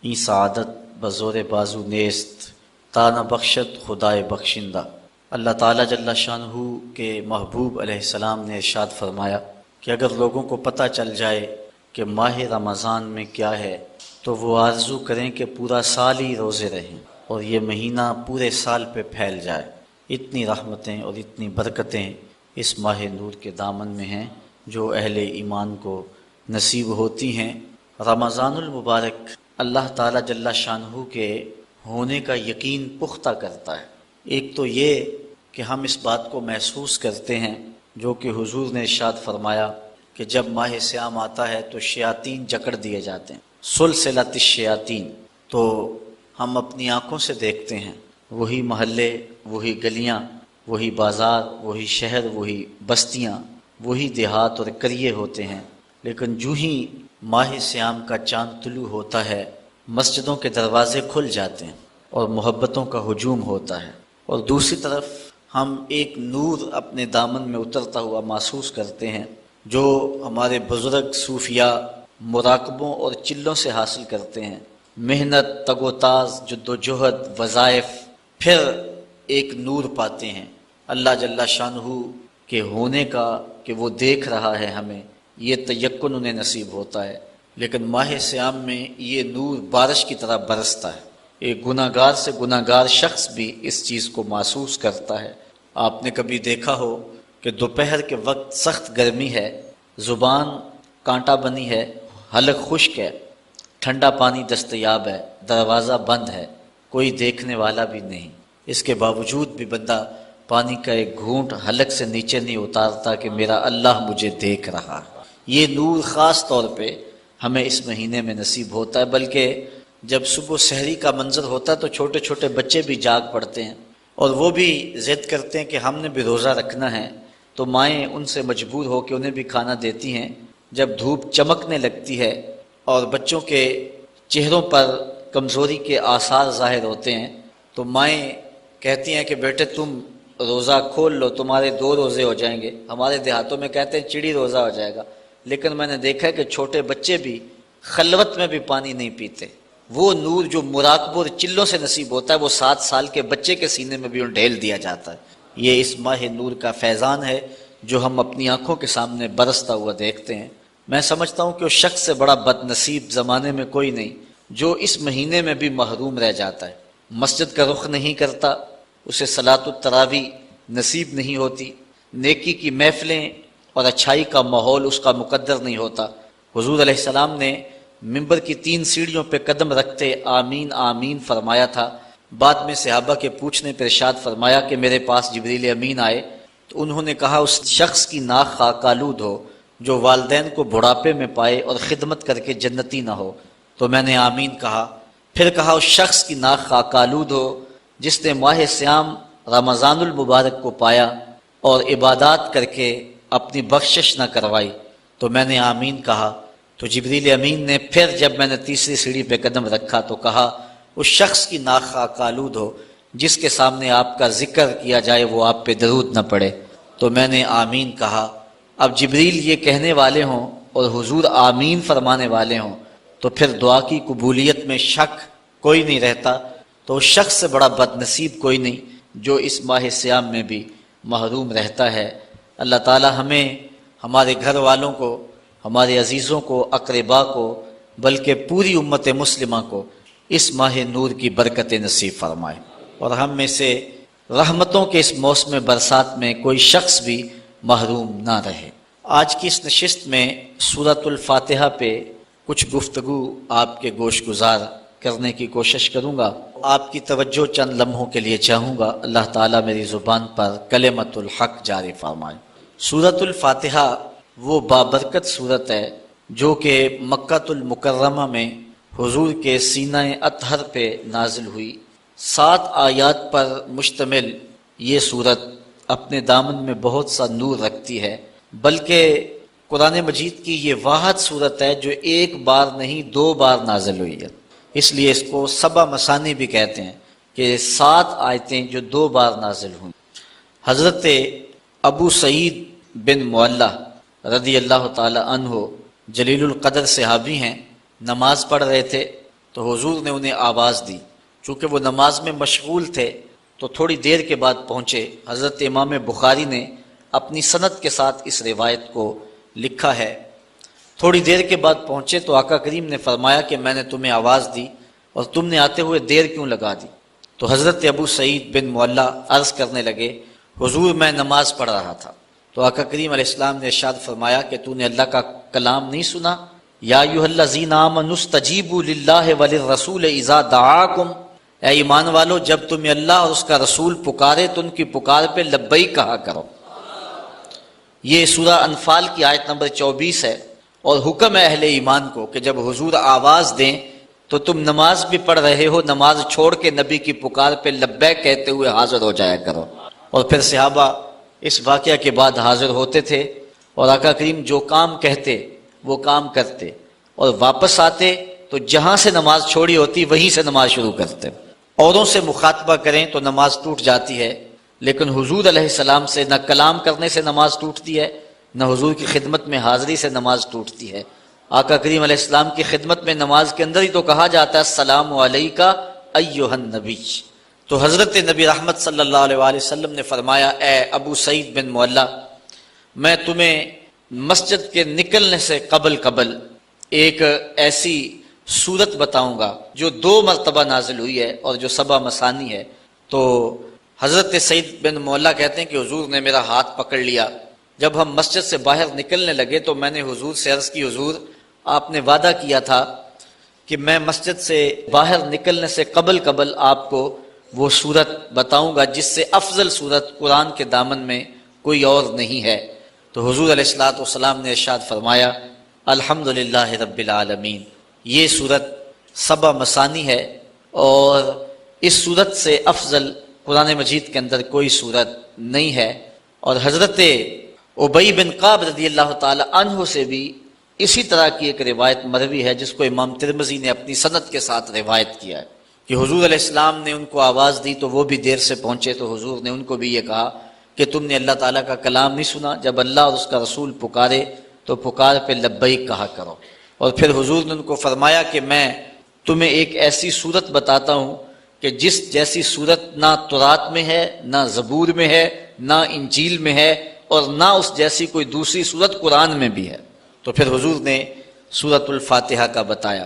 N سعادت بزور بازو نیست تا نہ بخشد خدائے بخشندہ۔ اللہ تعالیٰ جل شانہ کے محبوب علیہ السلام نے ارشاد فرمایا کہ اگر لوگوں کو پتہ چل جائے کہ ماہ رمضان میں کیا ہے تو وہ آرزو کریں کہ پورا سال ہی روزے رہیں اور یہ مہینہ پورے سال پہ پھیل جائے۔ اتنی رحمتیں اور اتنی برکتیں اس ماہ نور کے دامن میں ہیں جو اہل ایمان کو نصیب ہوتی ہیں۔ رمضان المبارک اللہ تعالیٰ جل شانہ کے ہونے کا یقین پختہ کرتا ہے۔ ایک تو یہ کہ ہم اس بات کو محسوس کرتے ہیں جو کہ حضور نے ارشاد فرمایا کہ جب ماہ سیام آتا ہے تو شیاطین جکڑ دیے جاتے ہیں، سلسلۃ الشیاطین۔ تو ہم اپنی آنکھوں سے دیکھتے ہیں وہی محلے، وہی گلیاں، وہی بازار، وہی شہر، وہی بستیاں، وہی دیہات اور قریے ہوتے ہیں، لیکن جو ہی ماہ سیام کا چاند طلوع ہوتا ہے مسجدوں کے دروازے کھل جاتے ہیں اور محبتوں کا ہجوم ہوتا ہے، اور دوسری طرف ہم ایک نور اپنے دامن میں اترتا ہوا محسوس کرتے ہیں جو ہمارے بزرگ صوفیاء مراقبوں اور چلوں سے حاصل کرتے ہیں، محنت، تگ و تاز، جد و جہد، وظائف، پھر ایک نور پاتے ہیں اللہ جل شانہ کے ہونے کا کہ وہ دیکھ رہا ہے ہمیں، یہ تیقن انہیں نصیب ہوتا ہے۔ لیکن ماہ سیام میں یہ نور بارش کی طرح برستا ہے، ایک گناہ گار سے گناہ گار شخص بھی اس چیز کو محسوس کرتا ہے۔ آپ نے کبھی دیکھا ہو کہ دوپہر کے وقت سخت گرمی ہے، زبان کانٹا بنی ہے، حلق خشک ہے، ٹھنڈا پانی دستیاب ہے، دروازہ بند ہے، کوئی دیکھنے والا بھی نہیں، اس کے باوجود بھی بندہ پانی کا ایک گھونٹ حلق سے نیچے نہیں اتارتا کہ میرا اللہ مجھے دیکھ رہا۔ یہ نور خاص طور پہ ہمیں اس مہینے میں نصیب ہوتا ہے، بلکہ جب صبح سحری کا منظر ہوتا ہے تو چھوٹے چھوٹے بچے بھی جاگ پڑتے ہیں اور وہ بھی ضد کرتے ہیں کہ ہم نے بھی روزہ رکھنا ہے، تو مائیں ان سے مجبور ہو کے انہیں بھی کھانا دیتی ہیں۔ جب دھوپ چمکنے لگتی ہے اور بچوں کے چہروں پر کمزوری کے آثار ظاہر ہوتے ہیں تو مائیں کہتی ہیں کہ بیٹے تم روزہ کھول لو، تمہارے 2 روزے ہو جائیں گے۔ ہمارے دیہاتوں میں کہتے ہیں چڑی روزہ ہو جائے گا، لیکن میں نے دیکھا ہے کہ چھوٹے بچے بھی خلوت میں بھی پانی نہیں پیتے۔ وہ نور جو مراقبوں اور چلوں سے نصیب ہوتا ہے وہ 7 سال کے بچے کے سینے میں بھی ڈھیل دیا جاتا ہے۔ یہ اس ماہ نور کا فیضان ہے جو ہم اپنی آنکھوں کے سامنے برستا ہوا دیکھتے ہیں۔ میں سمجھتا ہوں کہ اس شخص سے بڑا بد نصیب زمانے میں کوئی نہیں جو اس مہینے میں بھی محروم رہ جاتا ہے، مسجد کا رخ نہیں کرتا، اسے صلاۃ التراویح نصیب نہیں ہوتی، نیکی کی محفلیں اور اچھائی کا ماحول اس کا مقدر نہیں ہوتا۔ حضور علیہ السلام نے منبر کی 3 سیڑھیوں پہ قدم رکھتے آمین آمین فرمایا تھا۔ بعد میں صحابہ کے پوچھنے پر ارشاد فرمایا کہ میرے پاس جبریل امین آئے تو انہوں نے کہا اس شخص کی ناک خاک آلود ہو جو والدین کو بڑھاپے میں پائے اور خدمت کر کے جنتی نہ ہو، تو میں نے آمین کہا۔ پھر کہا اس شخص کی ناک خاک آلود ہو جس نے ماہ سیام رمضان المبارک کو پایا اور عبادات کر کے اپنی بخشش نہ کروائی، تو میں نے آمین کہا۔ تو جبریل امین نے پھر جب میں نے تیسری سیڑھی پہ قدم رکھا تو کہا اس شخص کی ناک خاک آلود ہو جس کے سامنے آپ کا ذکر کیا جائے وہ آپ پہ درود نہ پڑے، تو میں نے آمین کہا۔ اب جبریل یہ کہنے والے ہوں اور حضور آمین فرمانے والے ہوں تو پھر دعا کی قبولیت میں شک کوئی نہیں رہتا، تو اس شخص سے بڑا بد نصیب کوئی نہیں جو اس ماہ سیام میں بھی محروم رہتا ہے۔ اللہ تعالی ہمیں، ہمارے گھر والوں کو، ہمارے عزیزوں کو، اقربا کو، بلکہ پوری امت مسلمہ کو اس ماہ نور کی برکت نصیب فرمائے، اور ہم میں سے رحمتوں کے اس موسم برسات میں کوئی شخص بھی محروم نہ رہے۔ آج کی اس نشست میں سورۃ الفاتحہ پہ کچھ گفتگو آپ کے گوش گزار کرنے کی کوشش کروں گا۔ آپ کی توجہ چند لمحوں کے لیے چاہوں گا، اللہ تعالیٰ میری زبان پر کلمۃ الحق جاری فرمائے۔ سورۃ الفاتحہ وہ بابرکت سورت ہے جو کہ مکہ المکرمہ میں حضور کے سینہ اطہر پہ نازل ہوئی۔ 7 آیات پر مشتمل یہ سورت اپنے دامن میں بہت سا نور رکھتی ہے، بلکہ قرآن مجید کی یہ واحد سورت ہے جو 1 بار نہیں 2 بار نازل ہوئی ہے، اس لیے اس کو 7 مثانی بھی کہتے ہیں کہ 7 آیتیں جو 2 بار نازل ہوئیں۔ حضرت ابو سعید بن معلہ رضی اللہ تعالی عنہ جلیل القدر صحابی ہیں، نماز پڑھ رہے تھے تو حضور نے انہیں آواز دی، چونکہ وہ نماز میں مشغول تھے تو تھوڑی دیر کے بعد پہنچے۔ حضرت امام بخاری نے اپنی سند کے ساتھ اس روایت کو لکھا ہے۔ تھوڑی دیر کے بعد پہنچے تو آقا کریم نے فرمایا کہ میں نے تمہیں آواز دی اور تم نے آتے ہوئے دیر کیوں لگا دی؟ تو حضرت ابو سعید بن معلیٰ عرض کرنے لگے، حضور میں نماز پڑھ رہا تھا۔ تو آقا کریم علیہ السلام نے ارشاد فرمایا کہ تو نے اللہ کا کلام نہیں سنا؟ یا ایھا الذین آمنوا استجیبوا للہ وللرسول اذا دعاکم، اے ایمان والو جب تمہیں اللہ اور اس کا رسول پکارے تو ان کی پکار پہ لبیک کہا کرو۔ یہ سورہ انفال کی آیت نمبر 24 ہے، اور حکم ہے اہل ایمان کو کہ جب حضور آواز دیں تو تم نماز بھی پڑھ رہے ہو، نماز چھوڑ کے نبی کی پکار پہ لبیک کہتے ہوئے حاضر ہو جایا کرو۔ اور پھر صحابہ اس واقعہ کے بعد حاضر ہوتے تھے اور آقا کریم جو کام کہتے وہ کام کرتے، اور واپس آتے تو جہاں سے نماز چھوڑی ہوتی وہیں سے نماز شروع کرتے۔ اوروں سے مخاطبہ کریں تو نماز ٹوٹ جاتی ہے، لیکن حضور علیہ السلام سے نہ کلام کرنے سے نماز ٹوٹتی ہے، نہ حضور کی خدمت میں حاضری سے نماز ٹوٹتی ہے۔ آقا کریم علیہ السلام کی خدمت میں نماز کے اندر ہی تو کہا جاتا ہے السلام علیکہ ایھا النبی۔ تو حضرت نبی رحمت صلی اللہ علیہ وآلہ وسلم نے فرمایا، اے ابو سعید بن معلیٰ، میں تمہیں مسجد کے نکلنے سے قبل ایک ایسی سورت بتاؤں گا جو 2 مرتبہ نازل ہوئی ہے اور جو 7 مثانی ہے۔ تو حضرت سعید بن معلیٰ کہتے ہیں کہ حضور نے میرا ہاتھ پکڑ لیا۔ جب ہم مسجد سے باہر نکلنے لگے تو میں نے حضور سے عرض کی، حضور آپ نے وعدہ کیا تھا کہ میں مسجد سے باہر نکلنے سے قبل آپ کو وہ سورت بتاؤں گا جس سے افضل سورت قرآن کے دامن میں کوئی اور نہیں ہے۔ تو حضور علیہ الصلوۃ والسلام نے ارشاد فرمایا، الحمدللہ رب العالمین۔ یہ سورت 7 مثانی ہے، اور اس سورت سے افضل قرآن مجید کے اندر کوئی سورت نہیں ہے۔ اور حضرت ابی بن کعب رضی اللہ تعالی عنہ سے بھی اسی طرح کی ایک روایت مروی ہے، جس کو امام ترمذی نے اپنی سند کے ساتھ روایت کیا ہے کہ حضور علیہ السلام نے ان کو آواز دی تو وہ بھی دیر سے پہنچے، تو حضور نے ان کو بھی یہ کہا کہ تم نے اللہ تعالیٰ کا کلام نہیں سنا؟ جب اللہ اور اس کا رسول پکارے تو پکار پہ لبیک کہا کرو۔ اور پھر حضور نے ان کو فرمایا کہ میں تمہیں ایک ایسی صورت بتاتا ہوں کہ جس جیسی صورت نہ تورات میں ہے، نہ زبور میں ہے، نہ انجیل میں ہے، اور نہ اس جیسی کوئی دوسری صورت قرآن میں بھی ہے۔ تو پھر حضور نے سورۃ الفاتحہ کا بتایا۔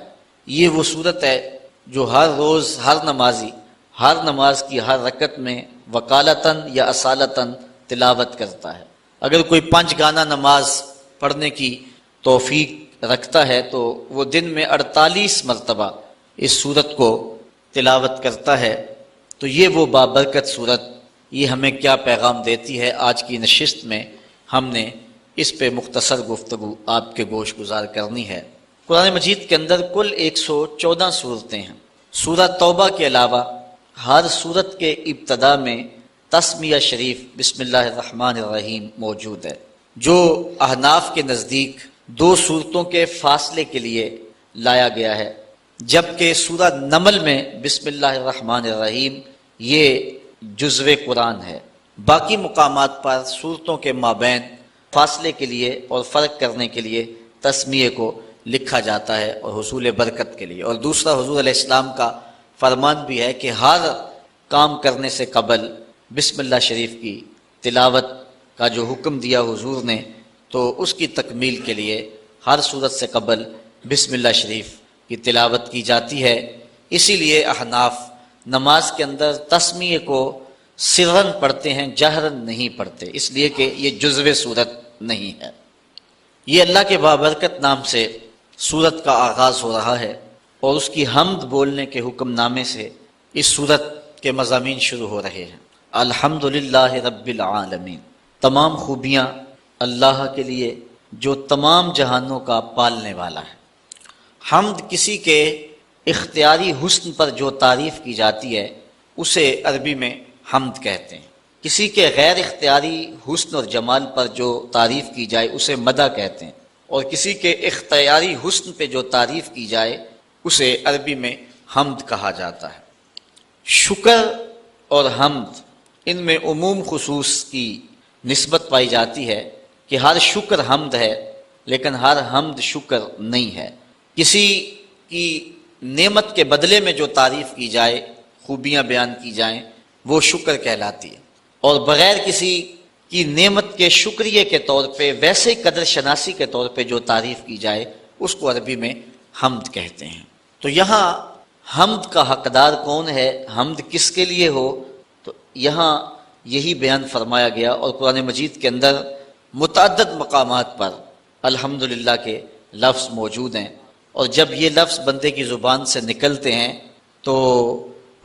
یہ وہ صورت ہے جو ہر روز ہر نمازی ہر نماز کی ہر رکعت میں وکالتاً یا اصالتاً تلاوت کرتا ہے۔ اگر کوئی 5 گانا نماز پڑھنے کی توفیق رکھتا ہے تو وہ دن میں 48 مرتبہ اس صورت کو تلاوت کرتا ہے۔ تو یہ وہ بابرکت صورت، یہ ہمیں کیا پیغام دیتی ہے؟ آج کی نشست میں ہم نے اس پہ مختصر گفتگو آپ کے گوش گزار کرنی ہے۔ قرآن مجید کے اندر کل 114 صورتیں ہیں۔ سورہ توبہ کے علاوہ ہر صورت کے ابتدا میں تسمیہ شریف بسم اللہ الرحمن الرحیم موجود ہے، جو احناف کے نزدیک 2 صورتوں کے فاصلے کے لیے لایا گیا ہے، جبکہ سورہ نمل میں بسم اللہ الرحمن الرحیم یہ جزو قرآن ہے۔ باقی مقامات پر صورتوں کے مابین فاصلے کے لیے اور فرق کرنے کے لیے تسمیہ کو لکھا جاتا ہے، اور حصول برکت کے لیے۔ اور دوسرا حضور علیہ السلام کا فرمان بھی ہے کہ ہر کام کرنے سے قبل بسم اللہ شریف کی تلاوت کا جو حکم دیا حضور نے، تو اس کی تکمیل کے لیے ہر صورت سے قبل بسم اللہ شریف کی تلاوت کی جاتی ہے۔ اسی لیے احناف نماز کے اندر تسمیہ کو سرن پڑھتے ہیں، جہرن نہیں پڑھتے، اس لیے کہ یہ جزو صورت نہیں ہے۔ یہ اللہ کے بابرکت نام سے سورت کا آغاز ہو رہا ہے، اور اس کی حمد بولنے کے حکم نامے سے اس سورت کے مضامین شروع ہو رہے ہیں۔ الحمدللہ رب العالمین، تمام خوبیاں اللہ کے لیے جو تمام جہانوں کا پالنے والا ہے۔ حمد کسی کے اختیاری حسن پر جو تعریف کی جاتی ہے اسے عربی میں حمد کہتے ہیں۔ کسی کے غیر اختیاری حسن اور جمال پر جو تعریف کی جائے اسے مدح کہتے ہیں، اور کسی کے اختیاری حسن پہ جو تعریف کی جائے اسے عربی میں حمد کہا جاتا ہے۔ شکر اور حمد ان میں عموم خصوص کی نسبت پائی جاتی ہے کہ ہر شکر حمد ہے، لیکن ہر حمد شکر نہیں ہے۔ کسی کی نعمت کے بدلے میں جو تعریف کی جائے، خوبیاں بیان کی جائیں، وہ شکر کہلاتی ہے، اور بغیر کسی کی نعمت کے شکریہ کے طور پہ ویسے قدر شناسی کے طور پہ جو تعریف کی جائے اس کو عربی میں حمد کہتے ہیں۔ تو یہاں حمد کا حقدار کون ہے، حمد کس کے لیے ہو، تو یہاں یہی بیان فرمایا گیا، اور قرآن مجید کے اندر متعدد مقامات پر الحمدللہ کے لفظ موجود ہیں، اور جب یہ لفظ بندے کی زبان سے نکلتے ہیں تو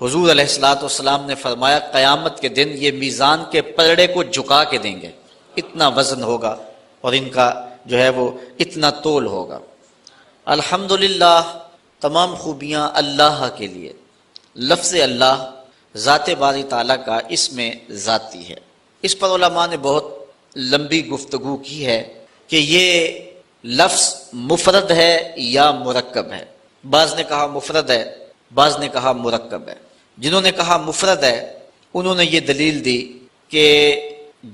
حضور علیہ الصلوۃ والسلام نے فرمایا قیامت کے دن یہ میزان کے پلڑے کو جھکا کے دیں گے، اتنا وزن ہوگا اور ان کا جو ہے وہ اتنا تول ہوگا۔ الحمدللہ، تمام خوبیاں اللہ کے لیے۔ لفظ اللہ ذات باری تعالیٰ کا اسم ذاتی ہے۔ اس پر علماء نے بہت لمبی گفتگو کی ہے کہ یہ لفظ مفرد ہے یا مرکب ہے۔ بعض نے کہا مفرد ہے، بعض نے کہا مرکب ہے۔ جنہوں نے کہا مفرد ہے انہوں نے یہ دلیل دی کہ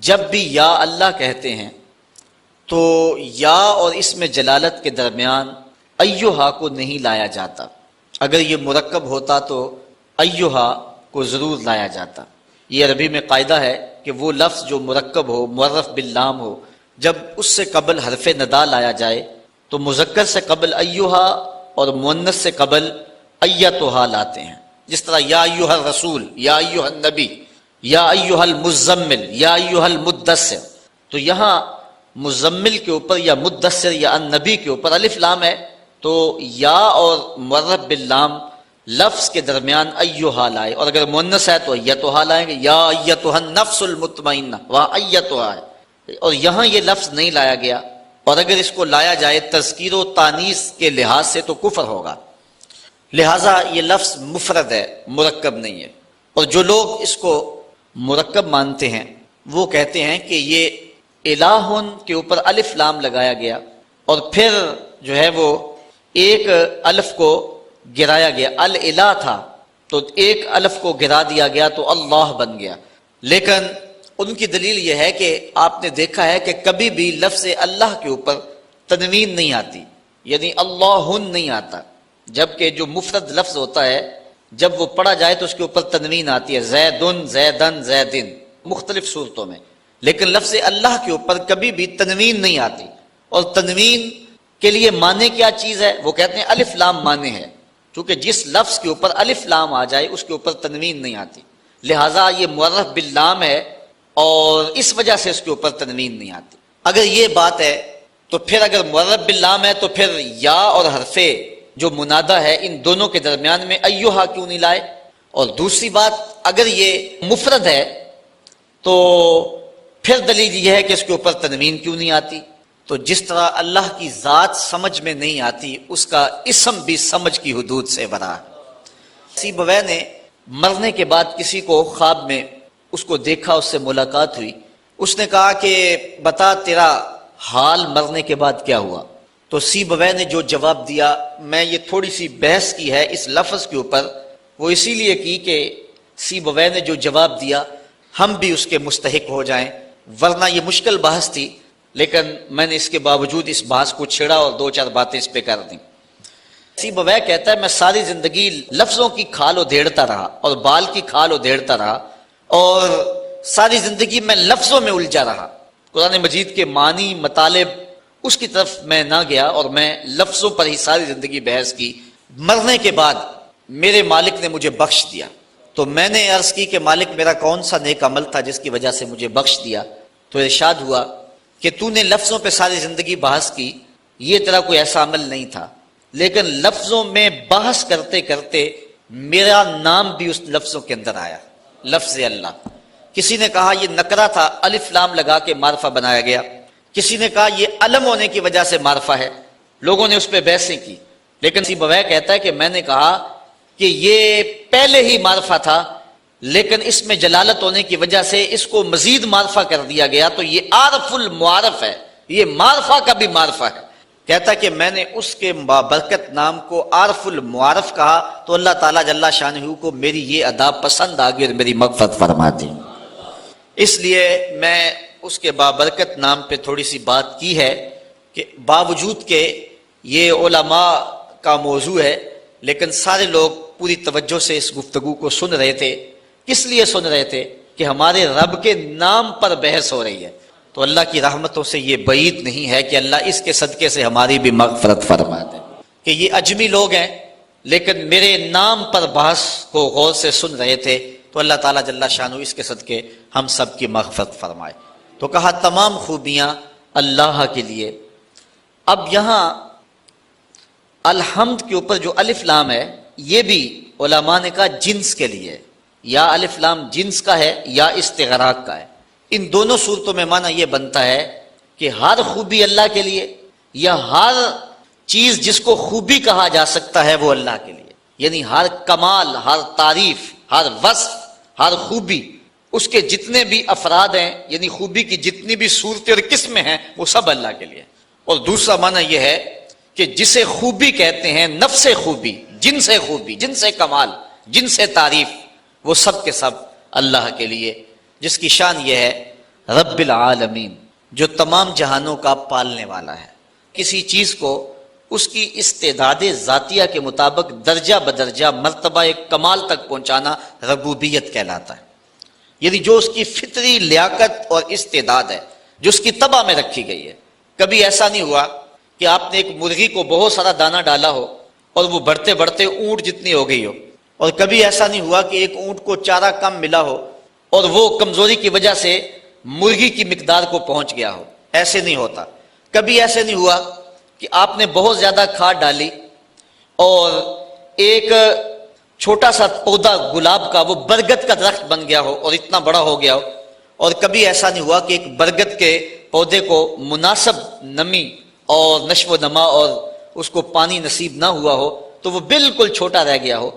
جب بھی یا اللہ کہتے ہیں تو یا اور اسم جلالت کے درمیان ایہا کو نہیں لایا جاتا۔ اگر یہ مرکب ہوتا تو ایہا کو ضرور لایا جاتا۔ یہ عربی میں قاعدہ ہے کہ وہ لفظ جو مرکب ہو، معرف باللام ہو، جب اس سے قبل حرف ندا لایا جائے تو مذکر سے قبل ایہا اور مؤنث سے قبل ایتھا لاتے ہیں۔ جس طرح یا ایہا الرسول، یا ایہا النبی، یا ایہا المزمل، یا ایہا المدثر، تو یہاں مزمل کے اوپر یا مدثر یا النبی کے اوپر الف لام ہے، تو یا اور معرف باللام لفظ کے درمیان ایہا لائے، اور اگر مؤنث ہے تو ایتھا لائیں گے، یا ایتھا النفس المطمئنہ، وہاں ایتھا ہے، اور یہاں یہ لفظ نہیں لایا گیا، اور اگر اس کو لایا جائے تذکیر و تانیث کے لحاظ سے تو کفر ہوگا، لہٰذا یہ لفظ مفرد ہے، مرکب نہیں ہے۔ اور جو لوگ اس کو مرکب مانتے ہیں وہ کہتے ہیں کہ یہ الہن کے اوپر الف لام لگایا گیا اور پھر جو ہے وہ ایک الف کو گرایا گیا، الہ تھا تو ایک الف کو گرا دیا گیا تو اللہ بن گیا۔ لیکن ان کی دلیل یہ ہے کہ آپ نے دیکھا ہے کہ کبھی بھی لفظ اللہ کے اوپر تنوین نہیں آتی، یعنی اللہن نہیں آتا، جبکہ جو مفرد لفظ ہوتا ہے جب وہ پڑھا جائے تو اس کے اوپر تنوین آتی ہے، زیدن، زیدن، زیدن، مختلف صورتوں میں، لیکن لفظ اللہ کے اوپر کبھی بھی تنوین نہیں آتی۔ اور تنوین کے لیے معنی کیا چیز ہے؟ وہ کہتے ہیں الف لام معنی ہے، چونکہ جس لفظ کے اوپر الف لام آ جائے اس کے اوپر تنوین نہیں آتی، لہٰذا یہ معرف باللام ہے اور اس وجہ سے اس کے اوپر تنوین نہیں آتی۔ اگر یہ بات ہے تو پھر اگر معرف باللام ہے تو پھر یا اور حرف جو منادہ ہے ان دونوں کے درمیان میں ایہا کیوں نہیں لائے؟ اور دوسری بات، اگر یہ مفرد ہے تو پھر دلیل یہ ہے کہ اس کے اوپر تنوین کیوں نہیں آتی؟ تو جس طرح اللہ کی ذات سمجھ میں نہیں آتی، اس کا اسم بھی سمجھ کی حدود سے برا ہے۔ سیبویہ نے مرنے کے بعد کسی کو خواب میں اس کو دیکھا، اس سے ملاقات ہوئی، اس نے کہا کہ بتا تیرا حال مرنے کے بعد کیا ہوا؟ تو سیبویہ نے جو جواب دیا، میں یہ تھوڑی سی بحث کی ہے اس لفظ کے اوپر، وہ اسی لیے کی کہ سیبویہ نے جو جواب دیا ہم بھی اس کے مستحق ہو جائیں، ورنہ یہ مشکل بحث تھی، لیکن میں نے اس کے باوجود اس بحث کو چھیڑا اور دو چار باتیں اس پہ کر دیں۔ سیبویہ کہتا ہے میں ساری زندگی لفظوں کی کھال ادھیڑتا رہا اور بال کی کھال ادھیڑتا رہا، اور ساری زندگی میں لفظوں میں الجھا رہا، قرآن مجید کے معنی مطالب اس کی طرف میں نہ گیا اور میں لفظوں پر ہی ساری زندگی بحث کی۔ مرنے کے بعد میرے مالک نے مجھے بخش دیا، تو میں نے عرض کی کہ مالک میرا کون سا نیک عمل تھا جس کی وجہ سے مجھے بخش دیا؟ تو ارشاد ہوا کہ تو نے لفظوں پہ ساری زندگی بحث کی، یہ تیرا کوئی ایسا عمل نہیں تھا، لیکن لفظوں میں بحث کرتے کرتے میرا نام بھی اس لفظوں کے اندر آیا، لفظ اللہ۔ کسی نے کہا یہ نکرہ تھا، الف لام لگا کے معرفہ بنایا گیا، کسی نے کہا یہ علم ہونے کی وجہ سے معرفہ ہے، لوگوں نے اس پہ بحثیں کی، لیکن سیبویہ کہتا ہے کہ میں نے کہا کہ یہ پہلے ہی معرفہ تھا، لیکن اس میں جلالت ہونے کی وجہ سے اس کو مزید معرفہ کر دیا گیا، تو یہ عارف المعارف ہے، یہ معرفہ کا بھی معرفہ ہے۔ کہتا ہے کہ میں نے اس کے بابرکت نام کو عارف المعارف کہا، تو اللہ تعالیٰ جل شانہ کو میری یہ ادا پسند آ گئی اور میری مغفرت فرما دی، اس لیے میں اس کے بابرکت نام پہ تھوڑی سی بات کی ہے کہ باوجود کہ یہ علماء کا موضوع ہے، لیکن سارے لوگ پوری توجہ سے اس گفتگو کو سن رہے تھے. کس لیے سن رہے تھے؟ کہ ہمارے رب کے نام پر بحث ہو رہی ہے. تو اللہ کی رحمتوں سے یہ بعید نہیں ہے کہ اللہ اس کے صدقے سے ہماری بھی مغفرت فرما دے کہ یہ اجمی لوگ ہیں لیکن میرے نام پر بحث کو غور سے سن رہے تھے. تو اللہ تعالیٰ جل شانہ اس کے صدقے ہم سب کی مغفرت فرمائے. تو کہا تمام خوبیاں اللہ کے لیے. اب یہاں الحمد کے اوپر جو الف لام ہے یہ بھی علماء نے کہا جنس کے لیے، یا الف لام جنس کا ہے یا استغراق کا ہے. ان دونوں صورتوں میں معنی یہ بنتا ہے کہ ہر خوبی اللہ کے لیے، یا ہر چیز جس کو خوبی کہا جا سکتا ہے وہ اللہ کے لیے. یعنی ہر کمال، ہر تعریف، ہر وصف، ہر خوبی، اس کے جتنے بھی افراد ہیں، یعنی خوبی کی جتنی بھی صورتیں اور قسمیں ہیں وہ سب اللہ کے لیے. اور دوسرا معنی یہ ہے کہ جسے خوبی کہتے ہیں، نفس خوبی، جنس خوبی، جنس کمال، جنس تعریف، وہ سب کے سب اللہ کے لیے، جس کی شان یہ ہے رب العالمین، جو تمام جہانوں کا پالنے والا ہے. کسی چیز کو اس کی استعداد ذاتیہ کے مطابق درجہ بدرجہ مرتبہ کمال تک پہنچانا ربوبیت کہلاتا ہے. یعنی جو اس کی فطری لیاقت اور استعداد ہے، جو اس کی طبع میں رکھی گئی ہے. کبھی ایسا نہیں ہوا کہ آپ نے ایک مرغی کو بہت سارا دانہ ڈالا ہو اور وہ بڑھتے بڑھتے اونٹ جتنی ہو گئی ہو، اور کبھی ایسا نہیں ہوا کہ ایک اونٹ کو چارہ کم ملا ہو اور وہ کمزوری کی وجہ سے مرغی کی مقدار کو پہنچ گیا ہو. ایسے نہیں ہوتا. کبھی ایسے نہیں ہوا کہ آپ نے بہت زیادہ کھاد ڈالی اور ایک چھوٹا سا پودا گلاب کا وہ برگد کا درخت بن گیا ہو اور اتنا بڑا ہو گیا ہو. اور کبھی ایسا نہیں ہوا کہ ایک برگد کے پودے کو مناسب نمی اور نشو و نما اور اس کو پانی نصیب نہ ہوا ہو تو وہ بالکل چھوٹا رہ گیا ہو.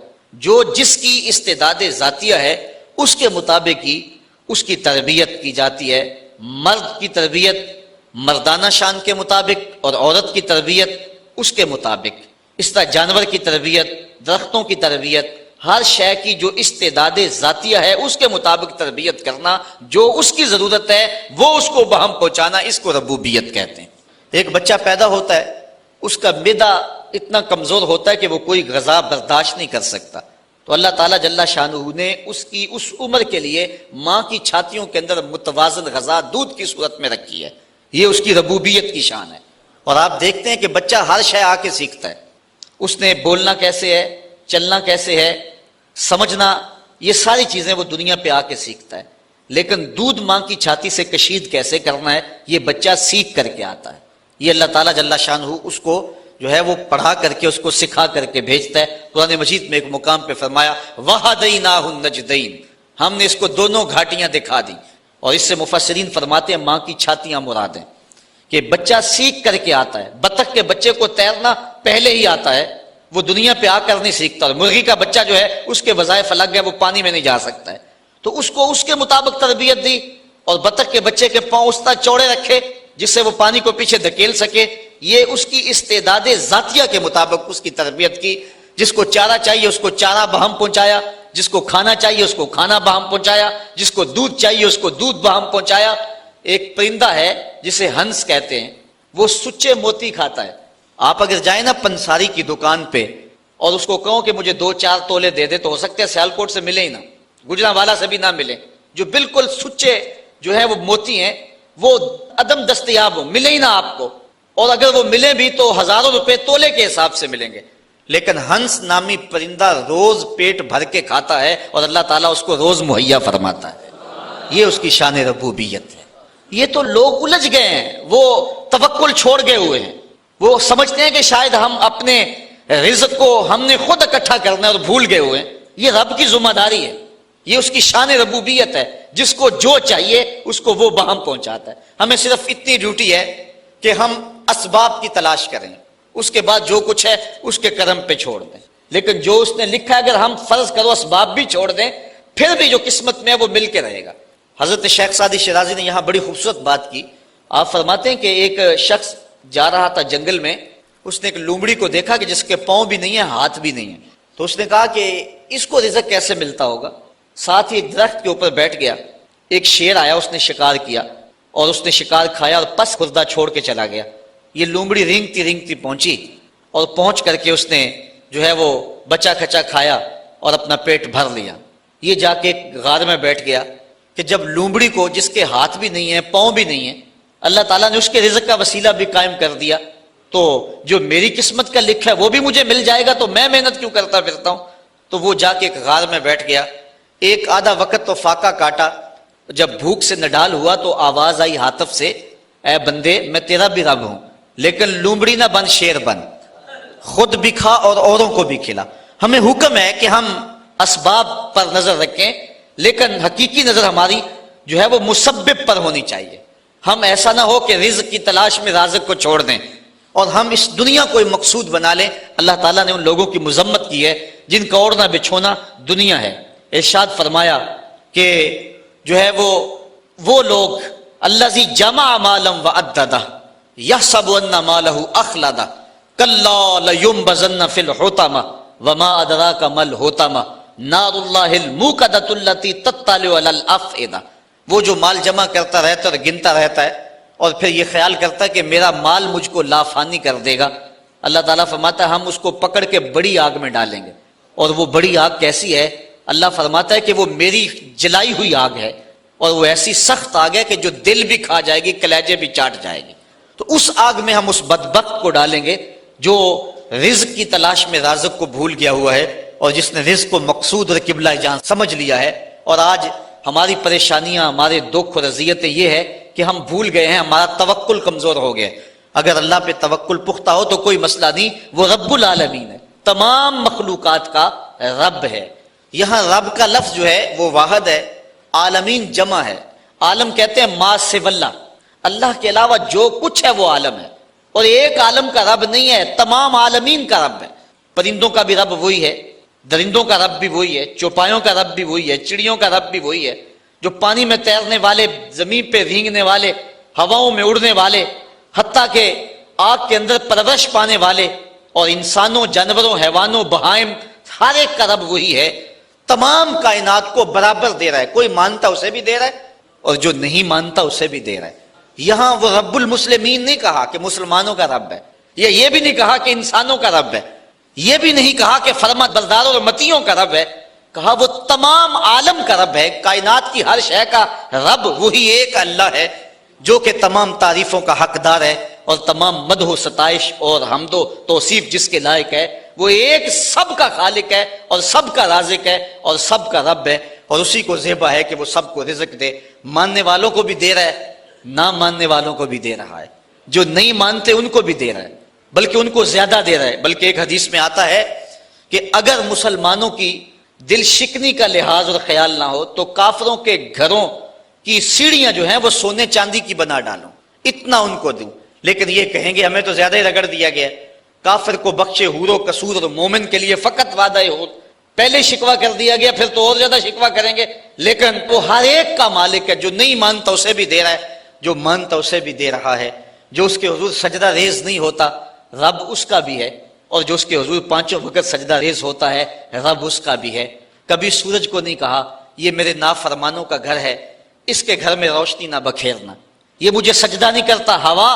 جو جس کی استعداد ذاتیہ ہے اس کے مطابق ہی اس کی تربیت کی جاتی ہے. مرد کی تربیت مردانہ شان کے مطابق اور عورت کی تربیت اس کے مطابق. اس طرح جانور کی تربیت، درختوں کی تربیت، ہر شے کی جو استعداد ذاتیہ ہے اس کے مطابق تربیت کرنا، جو اس کی ضرورت ہے وہ اس کو بہم پہنچانا، اس کو ربوبیت کہتے ہیں. ایک بچہ پیدا ہوتا ہے، اس کا معدہ اتنا کمزور ہوتا ہے کہ وہ کوئی غذا برداشت نہیں کر سکتا. تو اللہ تعالیٰ جل شانہ نے اس کی اس عمر کے لیے ماں کی چھاتیوں کے اندر متوازن غذا دودھ کی صورت میں رکھی ہے. یہ اس کی ربوبیت کی شان ہے. اور آپ دیکھتے ہیں کہ بچہ ہر شے آ کے سیکھتا ہے. اس نے بولنا کیسے ہے، چلنا کیسے ہے، سمجھنا، یہ ساری چیزیں وہ دنیا پہ آ کے سیکھتا ہے. لیکن دودھ ماں کی چھاتی سے کشید کیسے کرنا ہے یہ بچہ سیکھ کر کے آتا ہے. یہ اللہ تعالیٰ جل شانہ اس کو جو ہے وہ پڑھا کر کے اس کو سکھا کر کے بھیجتا ہے. قرآن مجید میں ایک مقام پہ فرمایا وَهَدَيْنَاهُ النَّجْدَيْنِ، ہم نے اس کو دونوں گھاٹیاں دکھا دی. اور اس سے مفسرین فرماتے ہیں ماں کی چھاتیاں مراد ہیں کہ بچہ سیکھ کر کے آتا ہے. بطخ کے بچے کو تیرنا پہلے ہی آتا ہے، وہ دنیا پہ آ کر نہیں سیکھتا. اور مرغی کا بچہ جو ہے اس کے وظائف الگ ہے، وہ پانی میں نہیں جا سکتا ہے. تو اس کو اس کے مطابق تربیت دی. اور بطخ کے بچے کے پاؤں اس طرح چوڑے رکھے جس سے وہ پانی کو پیچھے دھکیل سکے. یہ اس کی استعداد ذاتیہ کے مطابق اس کی تربیت کی. جس کو چارہ چاہیے اس کو چارہ بہم پہنچایا، جس کو کھانا چاہیے اس کو کھانا بہم پہنچایا، جس کو دودھ چاہیے اس کو دودھ بہم پہنچایا. ایک پرندہ ہے جسے ہنس کہتے ہیں، وہ سچے موتی کھاتا ہے. آپ اگر جائیں نا پنساری کی دکان پہ اور اس کو کہو کہ مجھے 2-4 تولے دے دے، تو ہو سکتا ہے سیالکوٹ سے ملے ہی نہ، گجرانوالا سے بھی نہ ملے. جو بالکل سچے جو ہے وہ موتی ہیں وہ عدم دستیاب ہو، ملے ہی نہ آپ کو. اور اگر وہ ملے بھی تو ہزاروں روپے تولے کے حساب سے ملیں گے. لیکن ہنس نامی پرندہ روز پیٹ بھر کے کھاتا ہے اور اللہ تعالیٰ اس کو روز مہیا فرماتا ہے. یہ اس کی شان ربوبیت ہے. یہ تو لوگ الجھ گئے ہیں، وہ توکل چھوڑ گئے ہوئے ہیں. وہ سمجھتے ہیں کہ شاید ہم اپنے رزق کو ہم نے خود اکٹھا کرنا ہے اور بھول گئے ہوئے ہیں. یہ رب کی ذمہ داری ہے، یہ اس کی شان ربوبیت ہے. جس کو جو چاہیے اس کو وہ بہم پہنچاتا ہے. ہمیں صرف اتنی ڈیوٹی ہے کہ ہم اسباب کی تلاش کریں، اس کے بعد جو کچھ ہے اس کے کرم پہ چھوڑ دیں. لیکن جو اس نے لکھا ہے اگر ہم فرض کرو اسباب بھی چھوڑ دیں پھر بھی جو قسمت میں ہے وہ مل کے رہے گا. حضرت شیخ سعدی شیرازی نے یہاں بڑی خوبصورت بات کی. آپ فرماتے ہیں کہ ایک شخص جا رہا تھا جنگل میں، اس نے ایک لومڑی کو دیکھا کہ جس کے پاؤں بھی نہیں ہیں، ہاتھ بھی نہیں ہیں. تو اس نے کہا کہ اس کو رزق کیسے ملتا ہوگا. ساتھ ہی ایک درخت کے اوپر بیٹھ گیا. ایک شیر آیا، اس نے شکار کیا اور اس نے شکار کھایا اور پس خوردہ چھوڑ کے چلا گیا. یہ لومڑی رینگتی رینگتی پہنچی اور پہنچ کر کے اس نے جو ہے وہ بچا کھچا کھایا اور اپنا پیٹ بھر لیا. یہ جا کے ایک غار میں بیٹھ گیا کہ جب لومڑی کو، جس کے ہاتھ بھی نہیں ہیں پاؤں بھی نہیں ہیں، اللہ تعالیٰ نے اس کے رزق کا وسیلہ بھی قائم کر دیا، تو جو میری قسمت کا لکھا ہے وہ بھی مجھے مل جائے گا، تو میں محنت کیوں کرتا پھرتا ہوں. تو وہ جا کے ایک غار میں بیٹھ گیا. ایک آدھا وقت تو فاقہ کاٹا. جب بھوک سے نڈال ہوا تو آواز آئی ہاتف سے، اے بندے میں تیرا بھی رب ہوں، لیکن لومڑی نہ بن، شیر بن، خود بھی کھا اور اوروں کو بھی کھلا. ہمیں حکم ہے کہ ہم اسباب پر نظر رکھیں، لیکن حقیقی نظر ہماری جو ہے وہ مسبب پر ہونی چاہیے. ہم ایسا نہ ہو کہ رزق کی تلاش میں رازق کو چھوڑ دیں اور ہم اس دنیا کو مقصود بنا لیں. اللہ تعالیٰ نے ان لوگوں کی مذمت کی ہے جن کا اوڑھنا بچھونا دنیا ہے. ارشاد فرمایا کہ جو ہے وہ لوگ الذی جمع مالا وعددہ یحسب ان مالہ اخلدہ کلا لینبذن فی الحطمہ وما ادراک ما الحطمہ نار اللہ الموقدۃ التی تطلع علی الافئدہ. وہ جو مال جمع کرتا رہتا ہے اور گنتا رہتا ہے اور پھر یہ خیال کرتا ہے کہ میرا مال مجھ کو لافانی کر دے گا. اللہ تعالیٰ فرماتا ہے ہم اس کو پکڑ کے بڑی آگ میں ڈالیں گے. اور وہ بڑی آگ کیسی ہے؟ اللہ فرماتا ہے کہ وہ میری جلائی ہوئی آگ ہے، اور وہ ایسی سخت آگ ہے کہ جو دل بھی کھا جائے گی، کلیجے بھی چاٹ جائے گی. تو اس آگ میں ہم اس بدبخت کو ڈالیں گے جو رزق کی تلاش میں رازق کو بھول گیا ہوا ہے، اور جس نے رزق کو مقصود اور قبلہ جان سمجھ لیا ہے. اور آج ہماری پریشانیاں، ہمارے دکھ اور اذیتیں یہ ہے کہ ہم بھول گئے ہیں، ہمارا توکل کمزور ہو گیا. اگر اللہ پہ توکل پختہ ہو تو کوئی مسئلہ نہیں. وہ رب العالمین ہے، تمام مخلوقات کا رب ہے. یہاں رب کا لفظ جو ہے وہ واحد ہے، عالمین جمع ہے. عالم کہتے ہیں ما سوی اللہ، اللہ کے علاوہ جو کچھ ہے وہ عالم ہے. اور ایک عالم کا رب نہیں ہے، تمام عالمین کا رب ہے. پرندوں کا بھی رب وہی ہے، درندوں کا رب بھی وہی ہے، چوپایوں کا رب بھی وہی ہے، چڑیوں کا رب بھی وہی ہے. جو پانی میں تیرنے والے، زمین پہ رینگنے والے، ہواؤں میں اڑنے والے، حتیٰ کہ آگ کے اندر پرورش پانے والے، اور انسانوں، جانوروں، حیوانوں، بہائم، ہر ایک کا رب وہی ہے. تمام کائنات کو برابر دے رہا ہے. کوئی مانتا اسے بھی دے رہا ہے اور جو نہیں مانتا اسے بھی دے رہا ہے. یہاں وہ رب المسلمین نہیں کہا کہ مسلمانوں کا رب ہے، یہ بھی نہیں کہا کہ انسانوں کا رب ہے، یہ بھی نہیں کہا کہ فرما برداروں اور متیوں کا رب ہے. کہا وہ تمام عالم کا رب ہے. کائنات کی ہر شے کا رب وہی ایک اللہ ہے جو کہ تمام تعریفوں کا حقدار ہے، اور تمام مدح و ستائش اور حمد و توصیف جس کے لائق ہے. وہ ایک سب کا خالق ہے اور سب کا رازق ہے اور سب کا رب ہے، اور اسی کو زیبا ہے کہ وہ سب کو رزق دے. ماننے والوں کو بھی دے رہا ہے، نہ ماننے والوں کو بھی دے رہا ہے، جو نہیں مانتے ان کو بھی دے رہا ہے، بلکہ ان کو زیادہ دے رہا ہے. بلکہ ایک حدیث میں آتا ہے کہ اگر مسلمانوں کی دل شکنی کا لحاظ اور خیال نہ ہو تو کافروں کے گھروں کی سیڑھیاں جو ہیں وہ سونے چاندی کی بنا ڈالوں، اتنا ان کو دوں. لیکن یہ کہیں گے ہمیں تو زیادہ ہی رگڑ دیا گیا. کافر کو بخشے حور و قصور، اور مومن کے لیے فقط وعدہ حور. پہلے شکوہ کر دیا گیا، پھر تو اور زیادہ شکوہ کریں گے. لیکن وہ ہر ایک کا مالک ہے، جو نہیں مانتا اسے بھی دے رہا ہے، جو مانتا اسے بھی دے رہا ہے. جو اس کے حضور سجدہ ریز نہیں ہوتا رب اس کا بھی ہے، اور جو اس کے حضور پانچوں وقت سجدہ ریز ہوتا ہے رب اس کا بھی ہے. کبھی سورج کو نہیں کہا یہ میرے نافرمانوں کا گھر ہے، اس کے گھر میں روشنی نہ بکھیرنا. یہ مجھے سجدہ نہیں کرتا، ہوا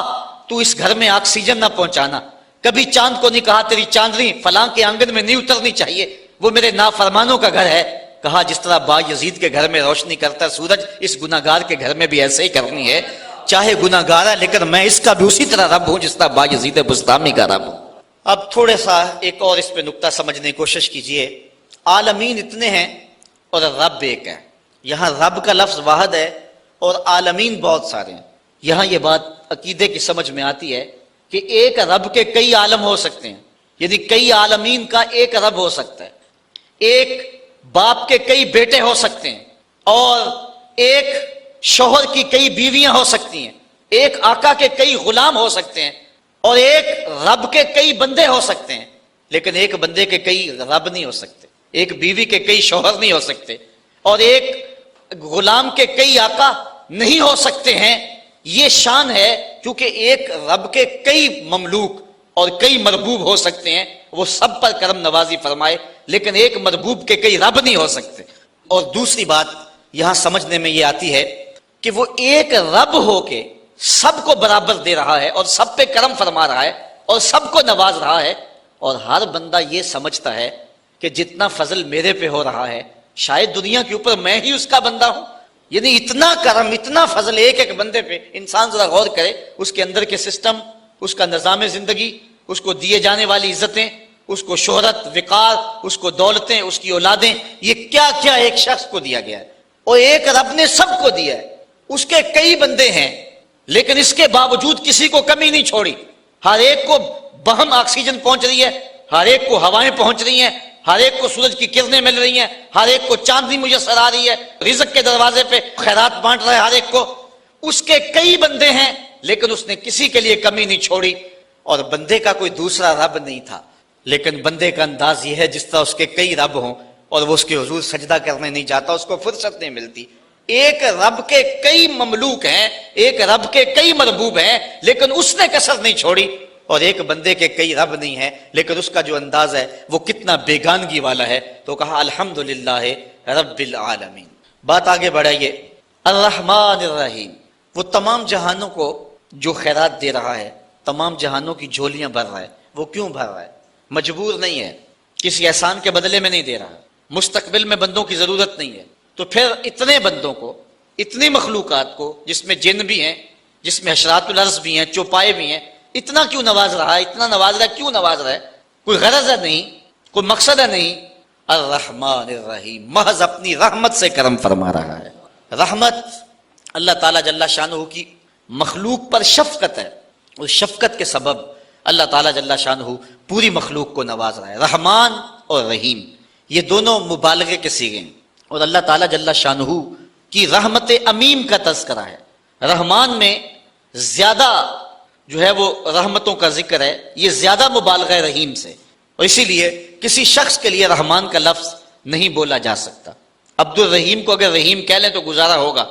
تو اس گھر میں آکسیجن نہ پہنچانا. کبھی چاند کو نہیں کہا تیری چاندنی فلاں کے آنگن میں نہیں اترنی چاہیے، وہ میرے نافرمانوں کا گھر ہے. کہا جس طرح با یزید کے گھر میں روشنی کرتا ہے سورج، اس گناہگار کے گھر میں بھی ایسے ہی کرنی ہے. چاہے گناہگار ہے لیکن میں اس کا بھی اسی طرح رب ہوں جس طرح با یزید بستامی کا رب ہوں. اب تھوڑا سا ایک اور اس پہ نقطہ سمجھنے کی کوشش کیجئے. عالمین اتنے ہیں اور رب ایک ہے. یہاں رب کا لفظ واحد ہے اور عالمین بہت سارے ہیں. یہاں یہ بات عقیدے کی سمجھ میں آتی ہے کہ ایک رب کے کئی عالم ہو سکتے ہیں، یعنی کئی عالمین کا ایک رب ہو سکتا ہے. ایک باپ کے کئی بیٹے ہو سکتے ہیں، اور ایک شوہر کی کئی بیویاں ہو سکتی ہیں. ایک آقا کے کئی غلام ہو سکتے ہیں، اور ایک رب کے کئی بندے ہو سکتے ہیں. لیکن ایک بندے کے کئی رب نہیں ہو سکتے، ایک بیوی کے کئی شوہر نہیں ہو سکتے، اور ایک غلام کے کئی آقا نہیں ہو سکتے ہیں. یہ شان ہے کیونکہ ایک رب کے کئی مملوک اور کئی مربوب ہو سکتے ہیں، وہ سب پر کرم نوازی فرمائے، لیکن ایک مربوب کے کئی رب نہیں ہو سکتے. اور دوسری بات یہاں سمجھنے میں یہ آتی ہے کہ وہ ایک رب ہو کے سب کو برابر دے رہا ہے اور سب پہ کرم فرما رہا ہے اور سب کو نواز رہا ہے. اور ہر بندہ یہ سمجھتا ہے کہ جتنا فضل میرے پہ ہو رہا ہے شاید دنیا کے اوپر میں ہی اس کا بندہ ہوں. یعنی اتنا کرم، اتنا فضل ایک ایک بندے پہ. انسان ذرا غور کرے اس کے اندر کے سسٹم، اس کا نظام زندگی، اس کو دیے جانے والی عزتیں، اس کو شہرت، وقار، اس کو دولتیں، اس کی اولادیں، یہ کیا کیا ایک شخص کو دیا گیا ہے. اور ایک رب نے سب کو دیا ہے. اس کے کئی بندے ہیں لیکن اس کے باوجود کسی کو کمی نہیں چھوڑی. ہر ایک کو بہم آکسیجن پہنچ رہی ہے، ہر ایک کو ہوائیں پہنچ رہی ہیں، ہر ایک کو سورج کی کرنیں مل رہی ہیں، ہر ایک کو چاندنی میسر آ رہی ہے، رزق کے دروازے پہ خیرات بانٹ رہا ہے ہر ایک کو. اس کے کئی بندے ہیں لیکن اس نے کسی کے لیے کمی نہیں چھوڑی. اور بندے کا کوئی دوسرا رب نہیں تھا، لیکن بندے کا انداز یہ ہے جس طرح اس کے کئی رب ہوں اور وہ اس کے حضور سجدہ کرنے نہیں جاتا، اس کو فرصت نہیں ملتی. ایک رب کے کئی مملوک ہیں، ایک رب کے کئی مربوب ہیں، لیکن اس نے کسر نہیں چھوڑی. اور ایک بندے کے کئی رب نہیں ہیں لیکن اس کا جو انداز ہے وہ کتنا بیگانگی والا ہے. تو کہا الحمدللہ رب العالمین. بات آگے بڑھائیے. الرحمن الرحیم، وہ تمام جہانوں کو جو خیرات دے رہا ہے، تمام جہانوں کی جھولیاں بھر رہا ہے. وہ کیوں بھر رہا ہے؟ مجبور نہیں ہے، کسی احسان کے بدلے میں نہیں دے رہا. مستقبل میں بندوں کی ضرورت نہیں ہے تو پھر اتنے بندوں کو، اتنی مخلوقات کو جس میں جن بھی ہیں، جس میں حشرات الارض بھی ہیں، چوپائے بھی ہیں، اتنا کیوں نواز رہا ہے؟ اتنا نواز رہا ہے، کیوں نواز رہا ہے؟ کوئی غرض ہے نہیں، کوئی مقصد ہے نہیں. الرحمن الرحیم، محض اپنی رحمت سے کرم فرما رہا ہے. رحمت اللہ تعالیٰ جل شانہ کی مخلوق پر شفقت ہے. اس شفقت کے سبب اللہ تعالیٰ جل شانہ پوری مخلوق کو نواز رہا ہے. رحمان اور رحیم یہ دونوں مبالغے کے صیغے ہیں. اور اللہ تعالیٰ جل شانہ کی رحمت عمیم کا تذکرہ ہے. رحمان میں زیادہ جو ہے وہ رحمتوں کا ذکر ہے، یہ زیادہ مبالغہ ہے رحیم سے. اور اسی لیے کسی شخص کے لیے رحمان کا لفظ نہیں بولا جا سکتا. عبد الرحیم کو اگر رحیم کہہ لیں تو گزارا ہوگا،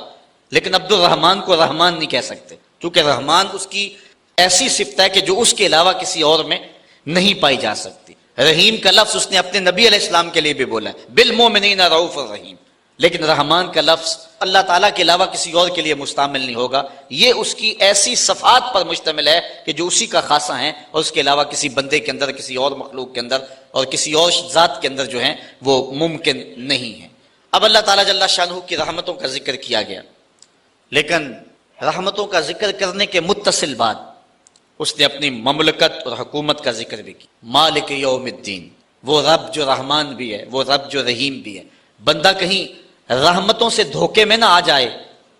لیکن عبد الرحمان کو رحمان نہیں کہہ سکتے، کیونکہ رحمان اس کی ایسی صفت ہے کہ جو اس کے علاوہ کسی اور میں نہیں پائی جا سکتی. رحیم کا لفظ اس نے اپنے نبی علیہ السلام کے لیے بھی بولا ہے، بالمومنین رؤوف الرحیم. لیکن رحمان کا لفظ اللہ تعالیٰ کے علاوہ کسی اور کے لیے مستعمل نہیں ہوگا. یہ اس کی ایسی صفات پر مشتمل ہے کہ جو اسی کا خاصہ ہیں اور اس کے علاوہ کسی بندے کے اندر، کسی اور مخلوق کے اندر اور کسی اور ذات کے اندر جو ہیں وہ ممکن نہیں ہے. اب اللہ تعالیٰ جل شانہ کی رحمتوں کا ذکر کیا گیا، لیکن رحمتوں کا ذکر کرنے کے متصل بعد اس نے اپنی مملکت اور حکومت کا ذکر بھی کیا. مالک یوم الدین، وہ رب جو رحمان بھی ہے، وہ رب جو رحیم بھی ہے. بندہ کہیں رحمتوں سے دھوکے میں نہ آ جائے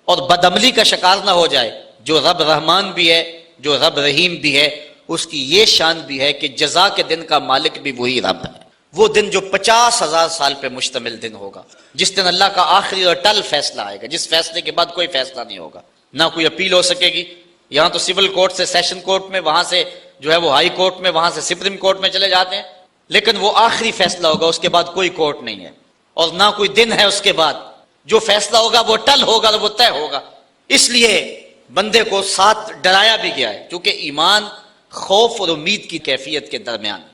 اور بدعملی کا شکار نہ ہو جائے. جو رب رحمان بھی ہے، جو رب رحیم بھی ہے، اس کی یہ شان بھی ہے کہ جزا کے دن کا مالک بھی وہی رب ہے. وہ دن جو 50,000 سال پہ مشتمل دن ہوگا، جس دن اللہ کا آخری اور ٹل فیصلہ آئے گا، جس فیصلے کے بعد کوئی فیصلہ نہیں ہوگا، نہ کوئی اپیل ہو سکے گی. یہاں تو سول کورٹ سے سیشن کورٹ میں، وہاں سے جو ہے وہ ہائی کورٹ میں، وہاں سے سپریم کورٹ میں چلے جاتے ہیں، لیکن وہ آخری فیصلہ ہوگا، اس کے بعد کوئی کورٹ نہیں ہے اور نہ کوئی دن ہے. اس کے بعد جو فیصلہ ہوگا وہ ٹل ہوگا، وہ طے ہوگا. اس لیے بندے کو ساتھ ڈرایا بھی گیا ہے، کیونکہ ایمان خوف اور امید کی کیفیت کے درمیان